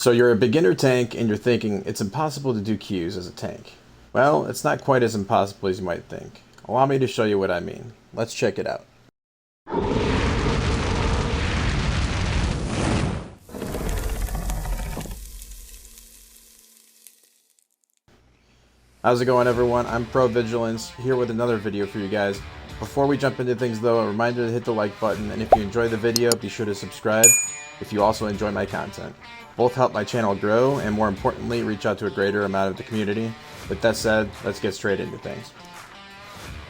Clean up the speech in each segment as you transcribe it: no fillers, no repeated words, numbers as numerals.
So you're a beginner tank and you're thinking it's impossible to do Qs as a tank. Well, it's not quite as impossible as you might think. Allow me to show you what I mean. Let's check it out. How's it going, everyone? I'm Pro Vigilance, here with another video for you guys. Before we jump into things though, a reminder to hit the like button, and if you enjoy the video, be sure to subscribe if you also enjoy my content. Both help my channel grow, and more importantly, reach out to a greater amount of the community. With that said, let's get straight into things.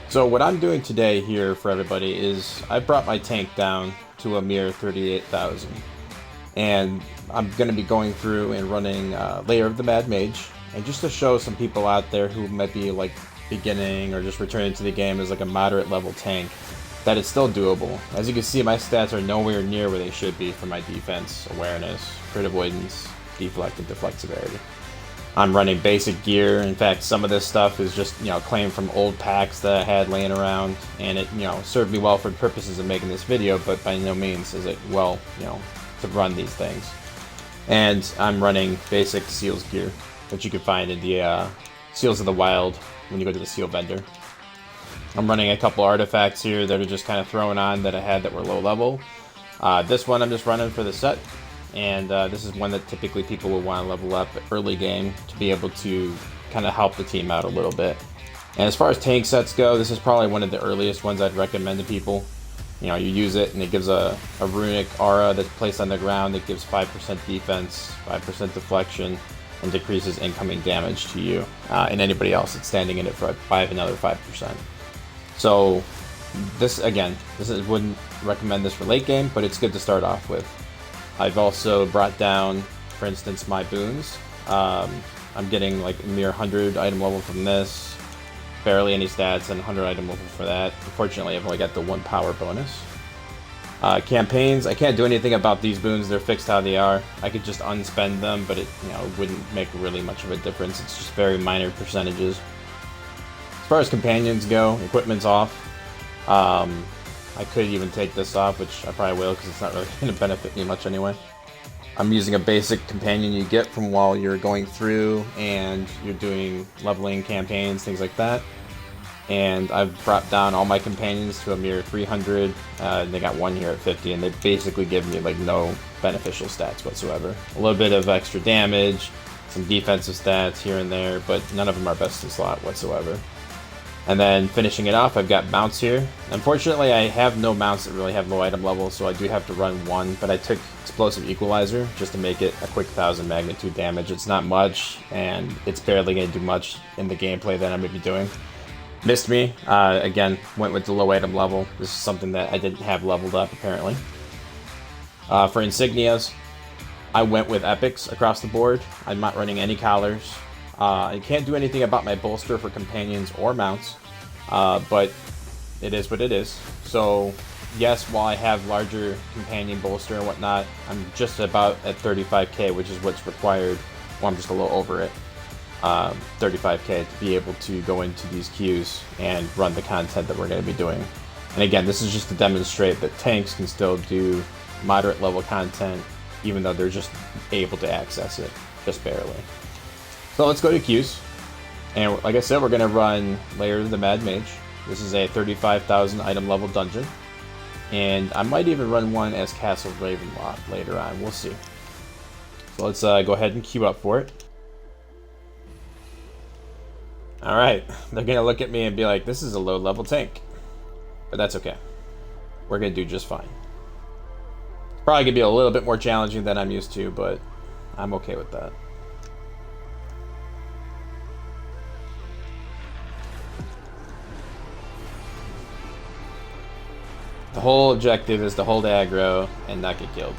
So what I'm doing today here for everybody is I brought my tank down to a mere 38,000. And I'm going to be going through and running Lair of the Mage. And just to show some people out there who might be like beginning or just returning to the game as like a moderate level tank, that it's still doable. As you can see, my stats are nowhere near where they should be for my defense, awareness, crit avoidance, deflect, and deflect severity. I'm running basic gear. In fact, some of this stuff is just, claimed from old packs that I had laying around, and it, served me well for the purposes of making this video, but by no means is it well, to run these things. And I'm running basic Seals gear that you can find in the Seals of the Wild when you go to the Seal vendor. I'm running a couple artifacts here that are just kind of thrown on that I had that were low level. This one I'm just running for the set, and this is one that typically people will want to level up early game to be able to kind of help the team out a little bit. And as far as tank sets go, this is probably one of the earliest ones I'd recommend to people. You use it and it gives a runic aura that's placed on the ground that gives 5% defense, 5% deflection, and decreases incoming damage to you and anybody else that's standing in it by another 5%. So this, again, wouldn't recommend this for late game, but it's good to start off with. I've also brought down, for instance, my boons. I'm getting like a mere 100 item level from this, barely any stats, and 100 item level for that. Unfortunately, I've only got the 1 power bonus. Campaigns, I can't do anything about these boons. They're fixed how they are. I could just unspend them, but it wouldn't make really much of a difference. It's just very minor percentages. As far as companions go, equipment's off. I could even take this off, which I probably will because it's not really going to benefit me much anyway. I'm using a basic companion you get from while you're going through and you're doing leveling campaigns, things like that. And I've brought down all my companions to a mere 300. They got one here at 50, and they basically give me like no beneficial stats whatsoever. A little bit of extra damage, some defensive stats here and there, but none of them are best in slot whatsoever. And then finishing it off, I've got mounts here. Unfortunately, I have no mounts that really have low item levels, so I do have to run one, but I took Explosive Equalizer just to make it a quick 1000 magnitude damage. It's not much, and it's barely going to do much in the gameplay that I'm going to be doing. Missed me. Again, went with the low item level. This is something that I didn't have leveled up, apparently. For insignias, I went with epics across the board. I'm not running any collars. I can't do anything about my bolster for companions or mounts, but it is what it is. So yes, while I have larger companion bolster and whatnot, I'm just about at 35k, which is what's required. Well, I'm just a little over it. 35k to be able to go into these queues and run the content that we're going to be doing. And again, this is just to demonstrate that tanks can still do moderate level content even though they're just able to access it, just barely. So let's go to queues, and like I said, we're going to run Lair of the Mage. This is a 35,000 item level dungeon, and I might even run one as Castle Ravenloft later on, we'll see. So let's go ahead and queue up for it. Alright, they're going to look at me and be like, this is a low level tank, but that's okay. We're going to do just fine. It's probably going to be a little bit more challenging than I'm used to, but I'm okay with that. The whole objective is to hold aggro and not get killed.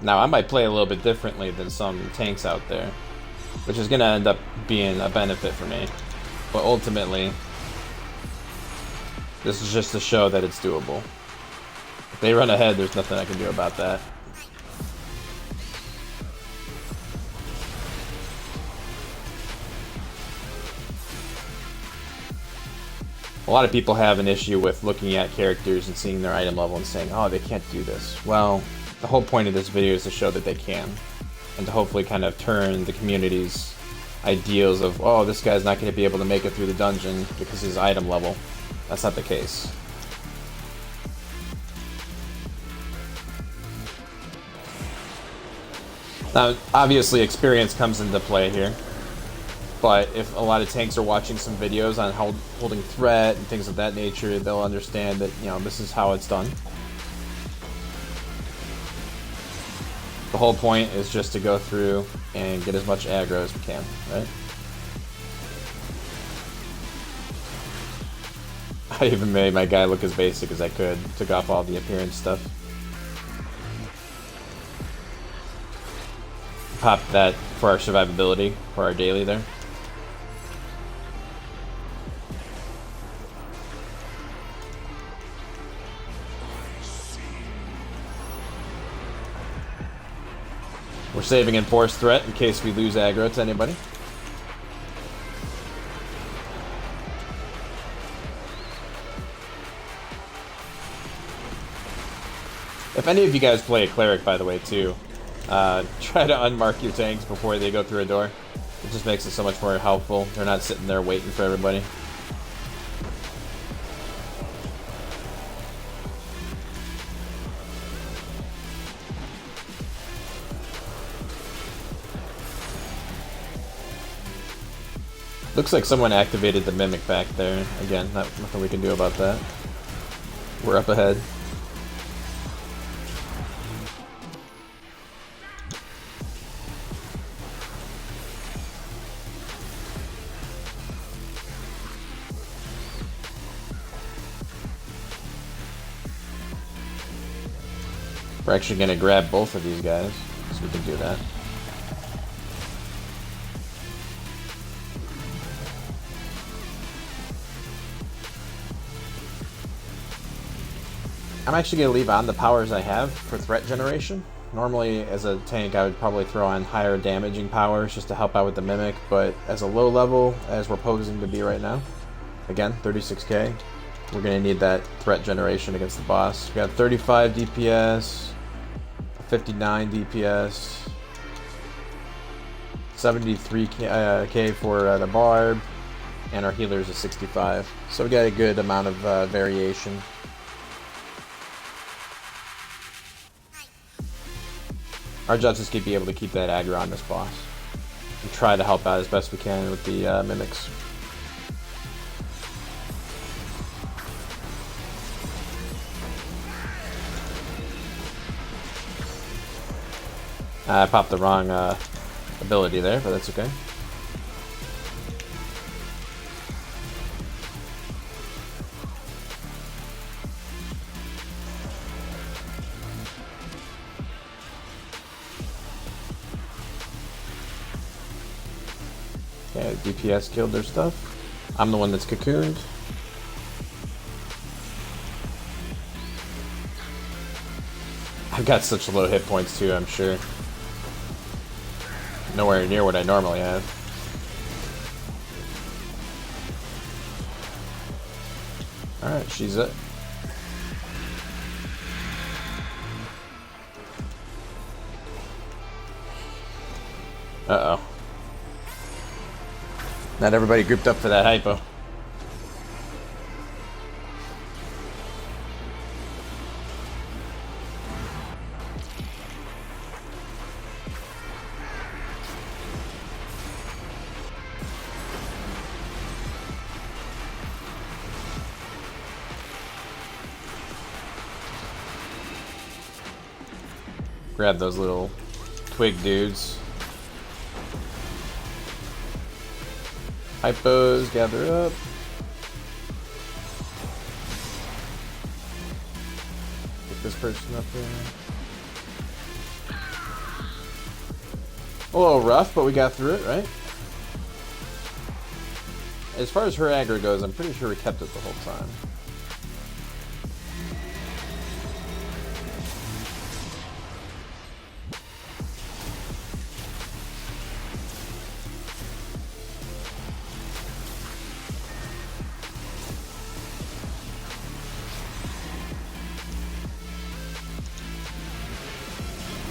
Now, I might play a little bit differently than some tanks out there, which is going to end up being a benefit for me. But ultimately, this is just to show that it's doable. If they run ahead, there's nothing I can do about that. lot of people have an issue with looking at characters and seeing their item level and saying, oh, they can't do this. Well, the whole point of this video is to show that they can, and to hopefully kind of turn the community's ideals of, oh, this guy's not going to be able to make it through the dungeon because of his item level. That's not the case. Now, obviously experience comes into play here, but if a lot of tanks are watching some videos on holding threat and things of that nature, they'll understand that, you know, this is how it's done. The whole point is just to go through and get as much aggro as we can, right? I even made my guy look as basic as I could, took off all the appearance stuff. Pop that for our survivability, for our daily there. We're saving Enforced Threat in case we lose aggro to anybody. If any of you guys play a Cleric, by the way, too, try to unmark your tanks before they go through a door. It just makes it so much more helpful. They're not sitting there waiting for everybody. Looks like someone activated the Mimic back there. Again, nothing we can do about that. We're up ahead. We're actually going to grab both of these guys, so we can do that. I'm actually going to leave on the powers I have for threat generation. Normally, as a tank, I would probably throw on higher damaging powers just to help out with the Mimic, but as a low level, as we're posing to be right now, again, 36k, we're going to need that threat generation against the boss. We got 35 DPS, 59 DPS, 73k for the barb, and our healers is 65. So we got a good amount of variation. Our job is to be able to keep that aggro on this boss and try to help out as best we can with the mimics. I popped the wrong ability there, but that's okay. Okay, DPS killed their stuff. I'm the one that's cocooned. I've got such low hit points too, I'm sure. Nowhere near what I normally have. Alright, she's it. Uh-oh. Not everybody grouped up for that hypo. Grab those little twig dudes. Hypos, gather up. Get this person up there. A little rough, but we got through it, right? As far as her aggro goes, I'm pretty sure we kept it the whole time.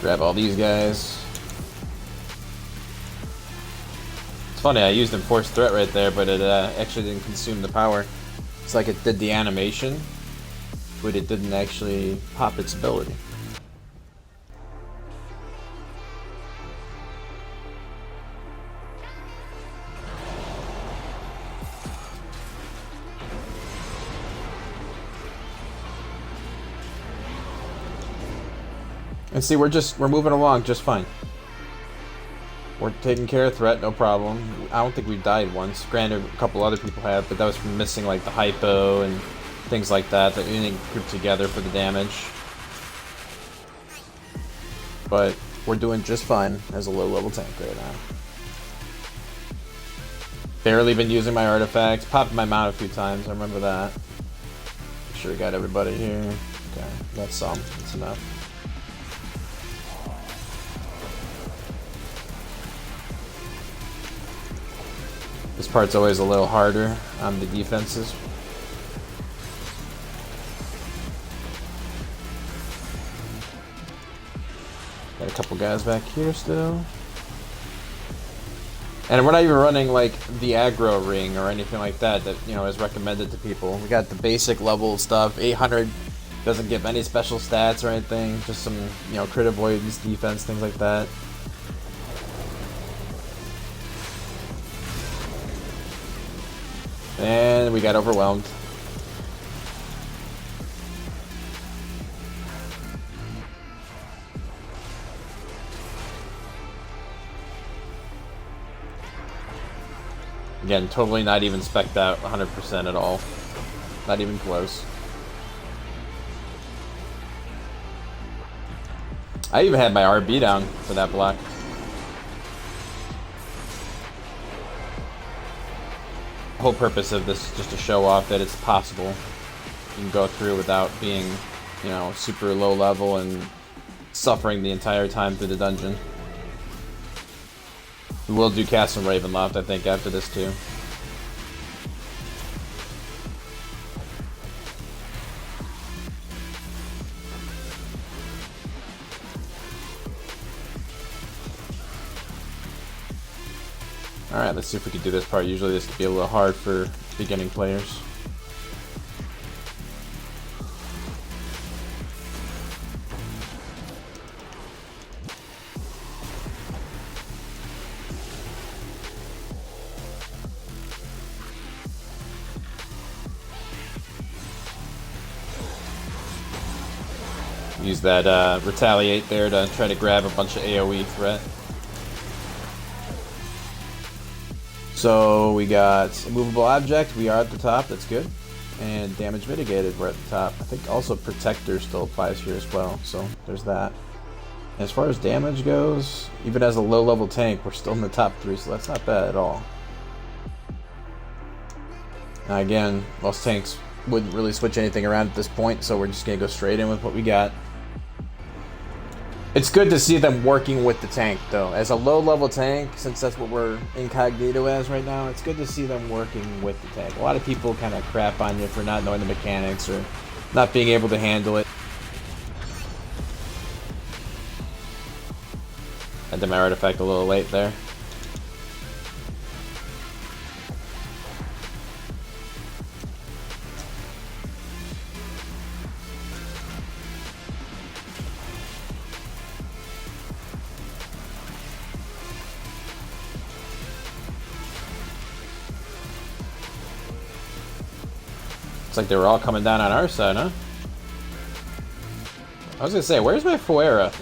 Grab all these guys. It's funny, I used Enforced Threat right there, but it actually didn't consume the power. It's like it did the animation, but it didn't actually pop its ability. And see, we're moving along just fine. We're taking care of threat, no problem. I don't think we died once. Granted, a couple other people have, but that was from missing like the hypo and things like that that we didn't group together for the damage. But we're doing just fine as a low-level tank right now. Barely been using my artifacts. Popped my mount a few times, I remember that. Make sure we got everybody here. Okay, that's some. That's enough. This part's always a little harder on the defenses. Got a couple guys back here still. And we're not even running like the aggro ring or anything like that you know is recommended to people. We got the basic level stuff. 800 doesn't give any special stats or anything, just some, you know, crit avoidance, defense, things like that. And we got overwhelmed. Again, totally not even spec'd out 100% at all. Not even close. I even had my RB down for that block. The whole purpose of this is just to show off that it's possible. You can go through without being, you know, super low level and suffering the entire time through the dungeon. We will do cast some Ravenloft, I think, after this too. Alright, let's see if we can do this part. Usually this could be a little hard for beginning players. Use that retaliate there to try to grab a bunch of AoE threat. So we got immovable object, we are at the top, that's good. And damage mitigated, we're at the top. I think also protector still applies here as well, so there's that. As far as damage goes, even as a low level tank, we're still in the top 3, so that's not bad at all. Now again, most tanks wouldn't really switch anything around at this point, so we're just gonna go straight in with what we got. It's good to see them working with the tank, though. As a low-level tank, since that's what we're incognito as right now, it's good to see them working with the tank. A lot of people kind of crap on you for not knowing the mechanics or not being able to handle it. I did my artifact a little late there. Looks like they were all coming down on our side, huh? I was gonna say, where's my Fuera?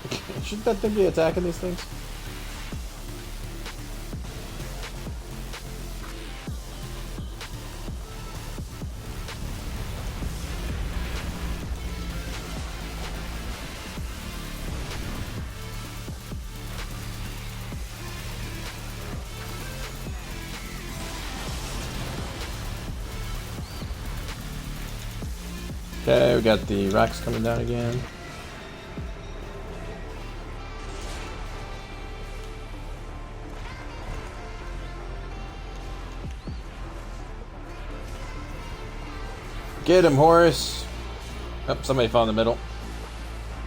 Shouldn't that thing be attacking these things? Okay, we got the rocks coming down again. Get him, Horace! Oh, somebody fell in the middle.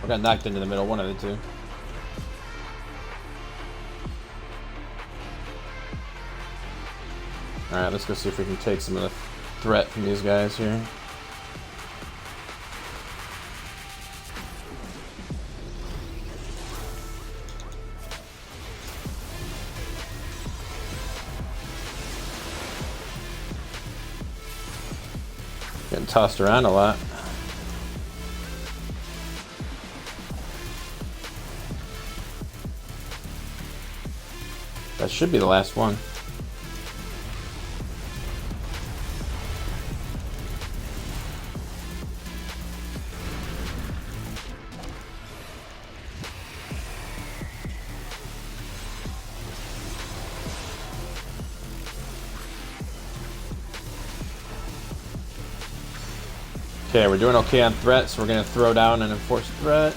Or got knocked into the middle, one of the two. Alright, let's go see if we can take some of the threat from these guys here. Getting tossed around a lot. That should be the last one. Okay, we're doing okay on threat, so we're going to throw down an enforced threat.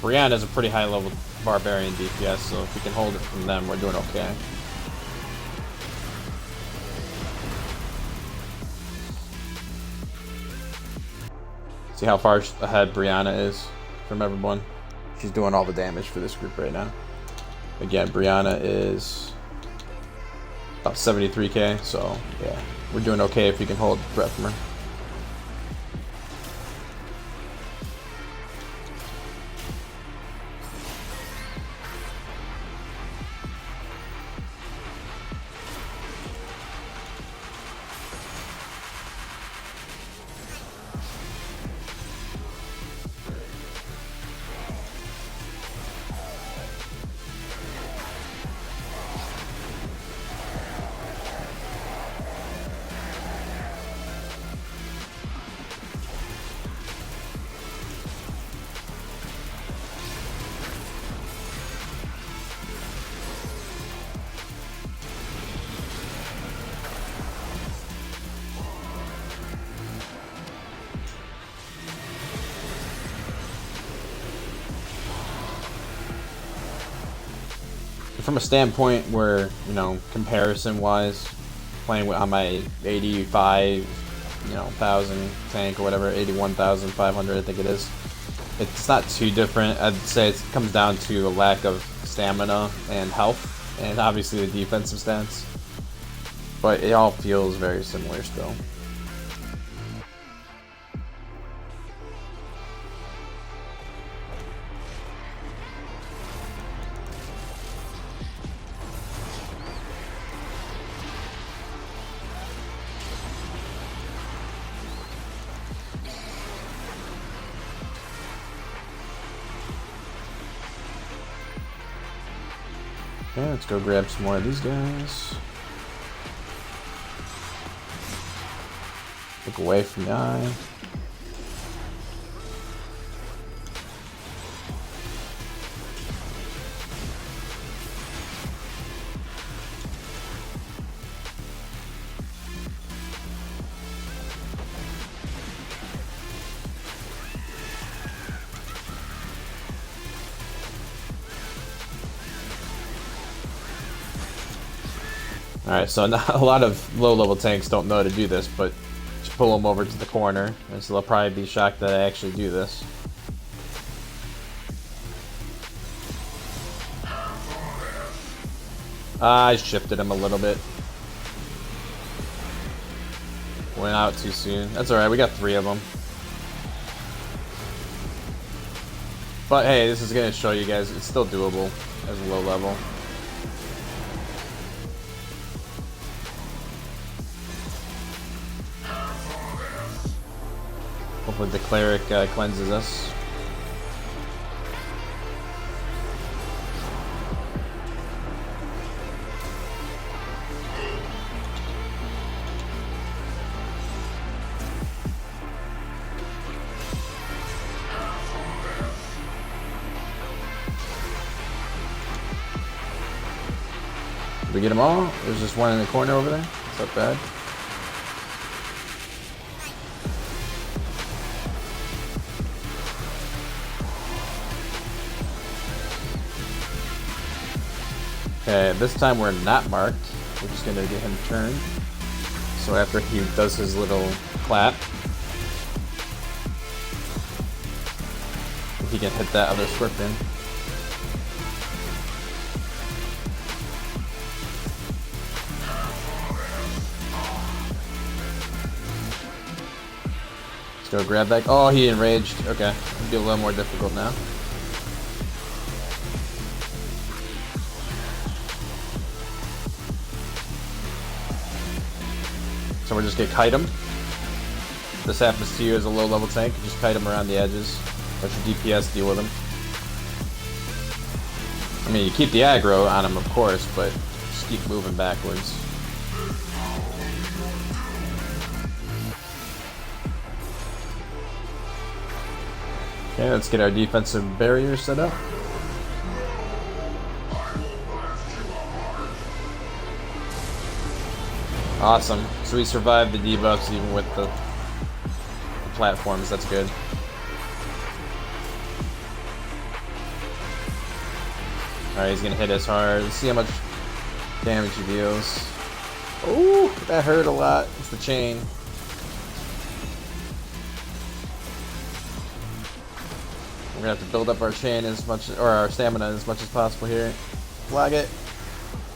Briand has a pretty high level barbarian DPS, so if we can hold it from them, we're doing okay. See how far ahead Brianna is from everyone. She's doing all the damage for this group right now. Again, Brianna is about 73k, so yeah, we're doing okay if we can hold threat from her. From a standpoint where, you know, comparison wise, playing on my 85, you know, 1,000 tank or whatever, 81,500 I think it is, it's not too different. I'd say it comes down to a lack of stamina and health, and obviously the defensive stats, but it all feels very similar still. Okay, let's go grab some more of these guys. Look away from the eye. Alright, so not a lot of low-level tanks don't know how to do this, but just pull them over to the corner, and so they'll probably be shocked that I actually do this. I shifted him a little bit. Went out too soon. That's alright, we got 3 of them. But hey, this is going to show you guys it's still doable as a low level. Hopefully the cleric cleanses us. Did we get them all? There's just one in the corner over there. It's not bad. Okay, this time we're not marked. We're just gonna get him turned. So after he does his little clap, he can hit that other scorpion. Go grab that. Oh, he enraged. Okay, it'll be a little more difficult now. So we're just gonna kite him. This happens to you as a low level tank. Just kite him around the edges. Let your DPS deal with him. I mean, you keep the aggro on him, of course, but just keep moving backwards. Okay, let's get our defensive barrier set up. Awesome. So we survived the debuffs even with the platforms. That's good. Alright, he's gonna hit us hard. Let's see how much damage he deals. Ooh, that hurt a lot. It's the chain. We're gonna have to build up our chain as much, or our stamina as much as possible here. Flag it.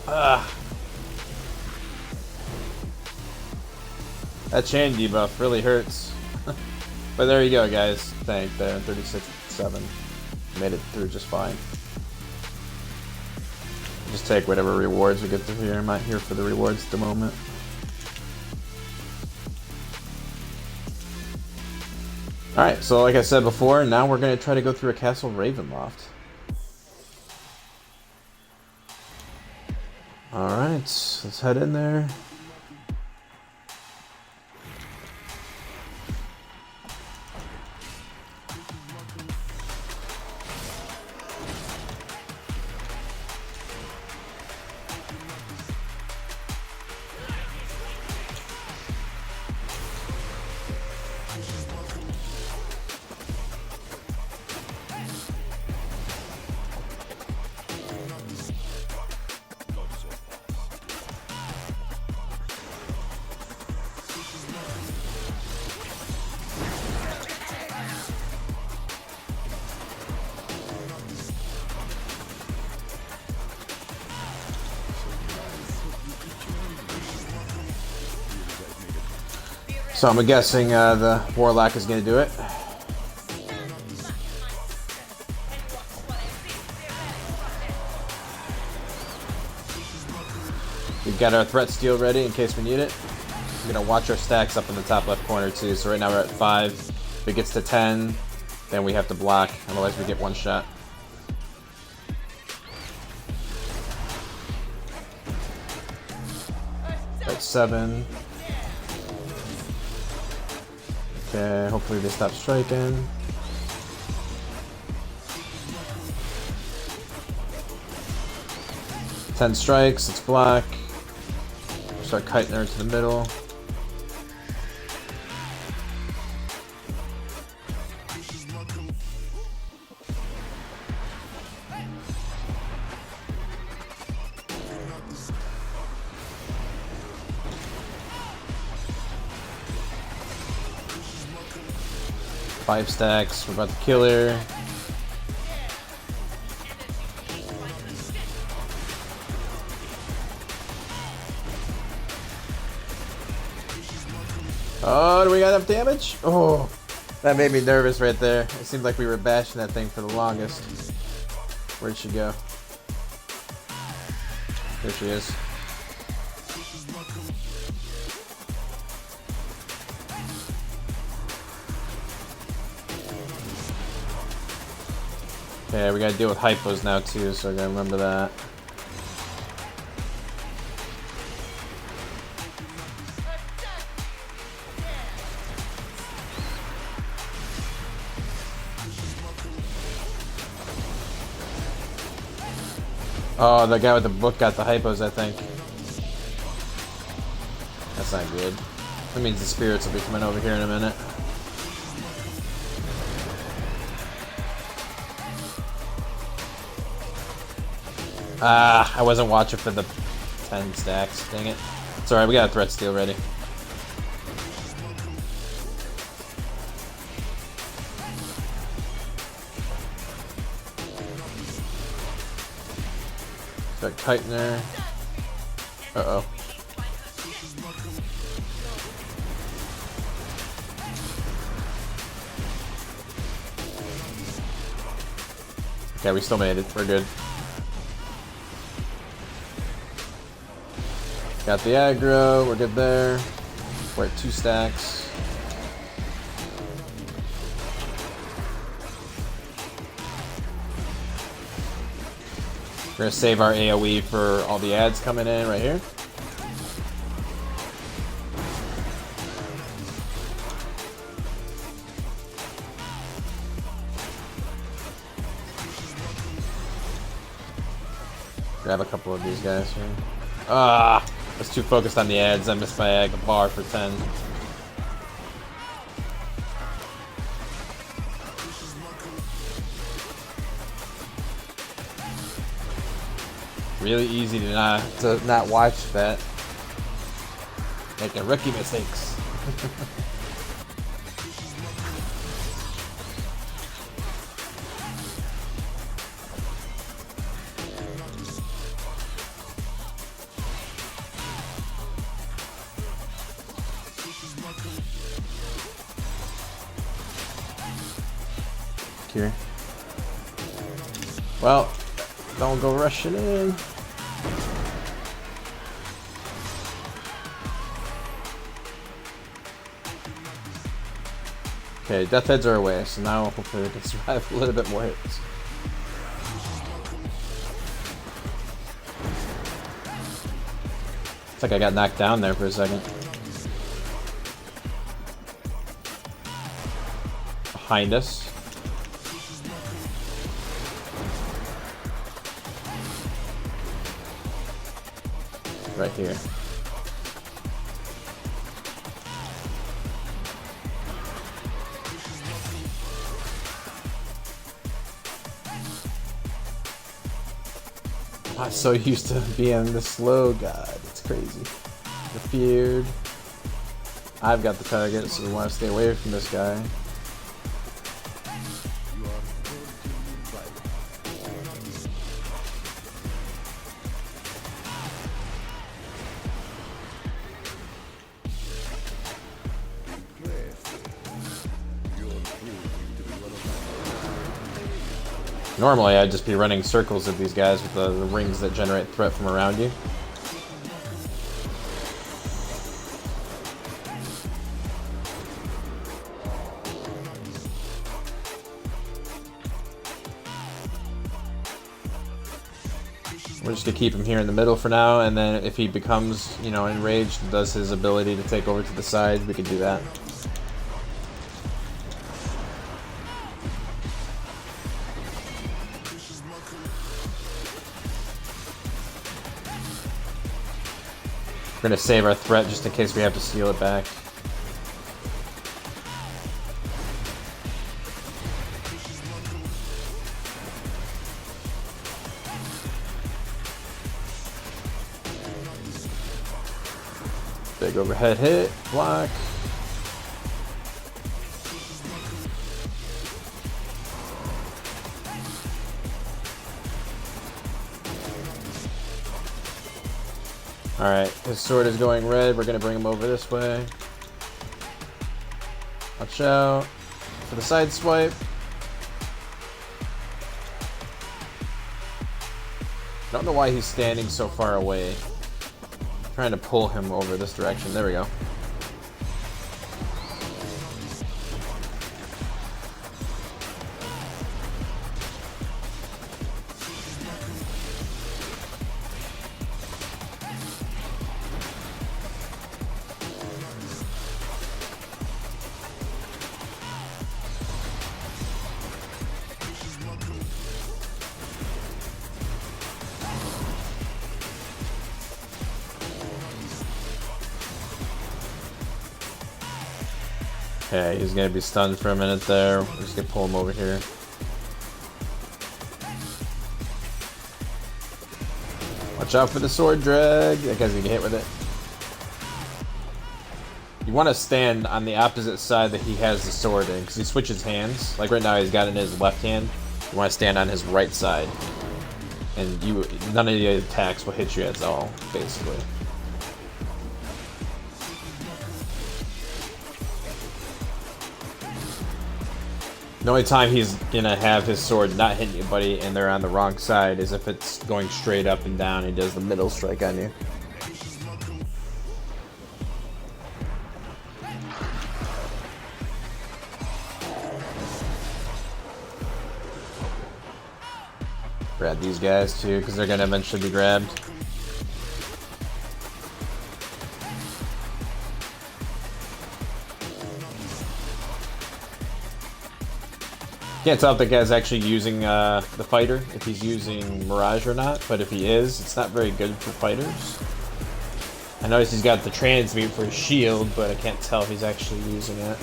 Ugh. That chain debuff really hurts. But there you go, guys. Tank there, 36-7. Made it through just fine. Just take whatever rewards we get through here. I'm not here for the rewards at the moment. Alright, so like I said before, now we're going to try to go through a castle Ravenloft. Alright, let's head in there. So I'm guessing the Warlock is going to do it. We've got our threat steal ready in case we need it. We're going to watch our stacks up in the top left corner too. So right now we're at 5. If it gets to 10, then we have to block. Otherwise we get one shot. At 7. Okay, hopefully they stop striking. Ten strikes, it's black. Start kiting her to the middle. Five stacks, we're about to kill her. Oh, do we got enough damage? Oh, that made me nervous right there. It seemed like we were bashing that thing for the longest. Where'd she go? There she is. Okay, we gotta deal with hypos now too, so I gotta remember that. Oh, the guy with the book got the hypos, I think. That's not good. That means the spirits will be coming over here in a minute. Ah, I wasn't watching for the 10 stacks. Dang it. It's alright, we got a threat steal ready. Start kiting there. Uh-oh. Okay, we still made it. We're good. Got the aggro. We're good there. We're at 2 stacks. We're gonna save our AoE for all the ads coming in right here. Grab a couple of these guys here. Ah, I was too focused on the ads. I missed my ag bar for 10. Really easy to not watch that. Making rookie mistakes. Here. Well, don't go rushing in. Okay, death heads are away, so now hopefully we can survive a little bit more hits. It's like I got knocked down there for a second. Behind us. Right here. I'm so used to being this slow, God, it's crazy. The feared. I've got the target, so we want to stay away from this guy. Normally, I'd just be running circles at these guys with the rings that generate threat from around you. We're just gonna keep him here in the middle for now, and then if he becomes, you know, enraged and does his ability to take over to the side, we can do that. We're gonna save our threat just in case we have to steal it back. Big overhead hit, block. Alright, his sword is going red. We're going to bring him over this way. Watch out for the side swipe. Don't know why he's standing so far away. I'm trying to pull him over this direction. There we go. Okay, he's gonna be stunned for a minute there. We're just gonna pull him over here. Watch out for the sword drag. That guy's gonna get hit with it. You want to stand on the opposite side that he has the sword in, because he switches hands. Like right now, he's got it in his left hand. You want to stand on his right side, and none of the attacks will hit you at all, basically. The only time he's gonna have his sword not hit anybody and they're on the wrong side is if it's going straight up and down and he does the middle strike on you. Grab these guys too, because they're gonna eventually be grabbed. Can't tell if the guy's actually using the fighter, if he's using Mirage or not, but if he is, it's not very good for fighters. I notice he's got the transmute for his shield, but I can't tell if he's actually using it.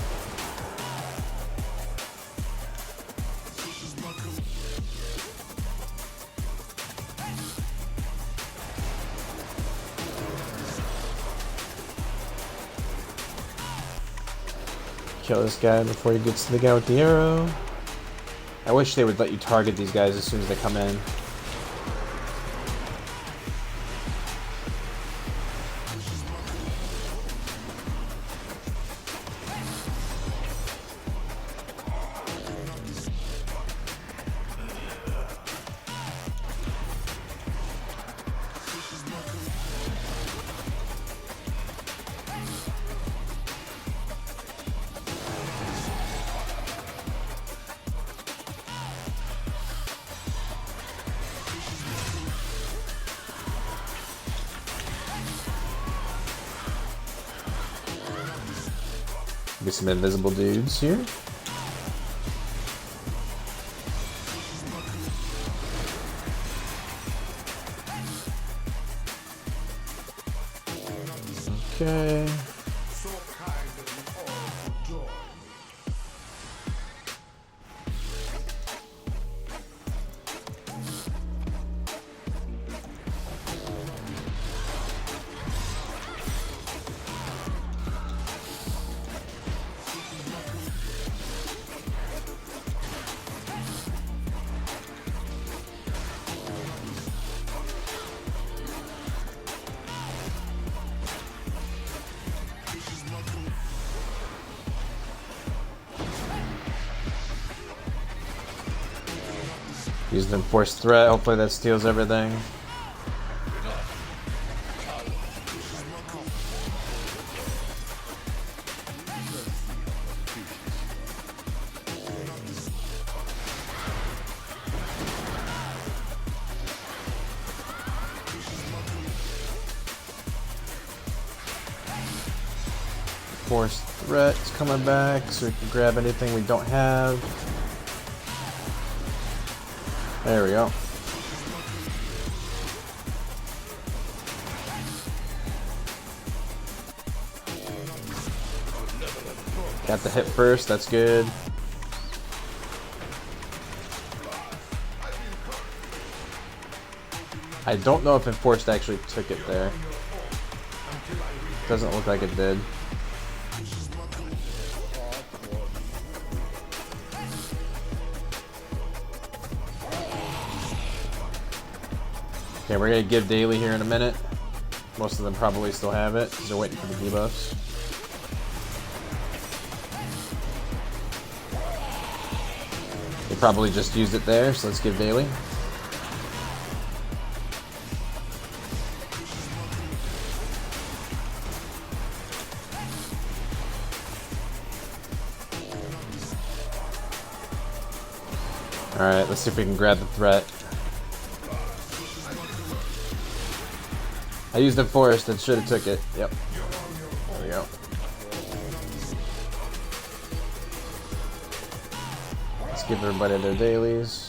Kill this guy before he gets to the guy with the arrow. I wish they would let you target these guys as soon as they come in. Get some invisible dudes here. Okay. Use an enforced threat, hopefully that steals everything. Forced threat is coming back, so we can grab anything we don't have. There we go. Got the hit first, that's good. I don't know if Enforced actually took it there. Doesn't look like it did. Okay, we're gonna give daily here in a minute. Most of them probably still have it because they're waiting for the debuffs. They probably just used it there, so let's give daily. Alright, let's see if we can grab the threat. I used the forest and should have took it. Yep. There we go. Let's give everybody their dailies.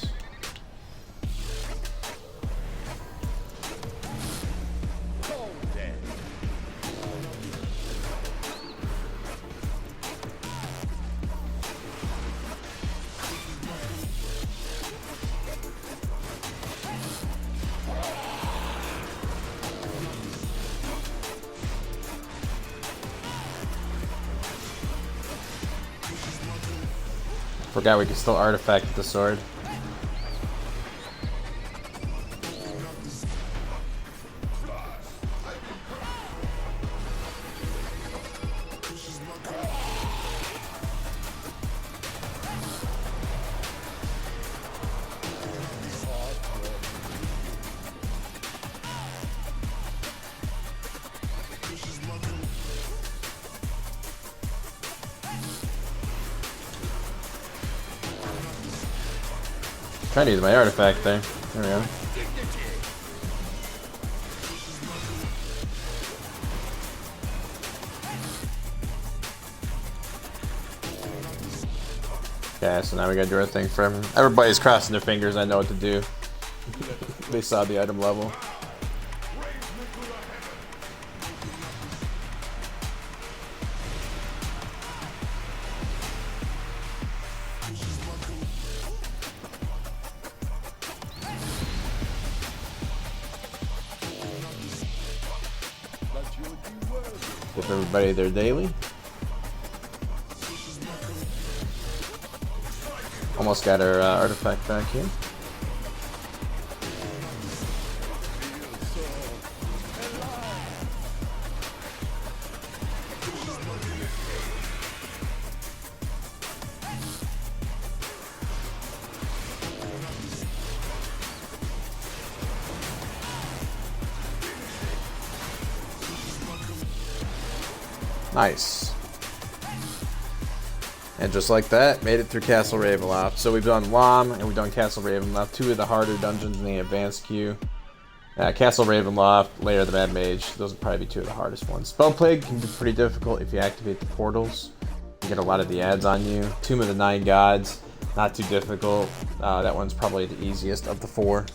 Forgot we could still artifact with the sword. Trying to use my artifact there. There we go. Okay, so now we gotta do our thing for him. Everybody's crossing their fingers. I know what to do. They saw the item level. Give everybody their daily. Almost got our artifact back here. Nice. And just like that, made it through Castle Ravenloft. So we've done LoMM and we've done Castle Ravenloft, two of the harder dungeons in the advanced queue. Castle Ravenloft, Lair of the Mad Mage, those would probably be two of the hardest ones. Spell Plague can be pretty difficult if you activate the portals. You get a lot of the ads on you. Tomb of the Nine Gods, not too difficult. That one's probably the easiest of the four.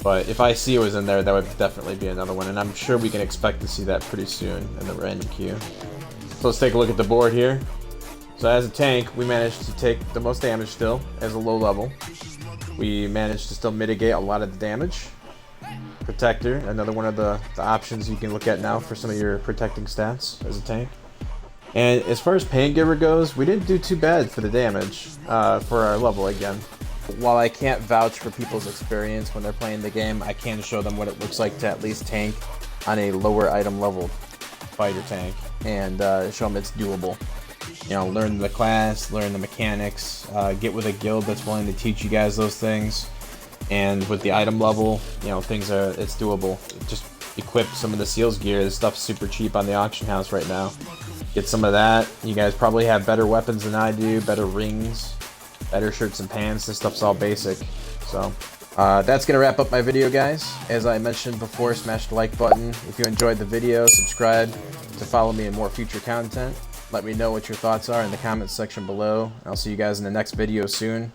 But if I see it was in there, that would definitely be another one, and I'm sure we can expect to see that pretty soon in the random queue. So let's take a look at the board here. So as a tank, we managed to take the most damage still as a low level. We managed to still mitigate a lot of the damage. Protector, another one of the options you can look at now for some of your protecting stats as a tank. And as far as Pain Giver goes, we didn't do too bad for the damage for our level again. While I can't vouch for people's experience when they're playing the game, I can show them what it looks like to at least tank on a lower item level fighter tank and show them it's doable. You know, learn the class, learn the mechanics, get with a guild that's willing to teach you guys those things. And with the item level, you know, it's doable. Just equip some of the seals gear. This stuff's super cheap on the auction house right now. Get some of that. You guys probably have better weapons than I do, better rings, better shirts and pants. This stuff's all basic. So that's gonna wrap up my video, guys. As I mentioned before, smash the like button if you enjoyed the video. Subscribe to follow me in more future content. Let me know what your thoughts are in the comments section below. I'll see you guys in the next video soon.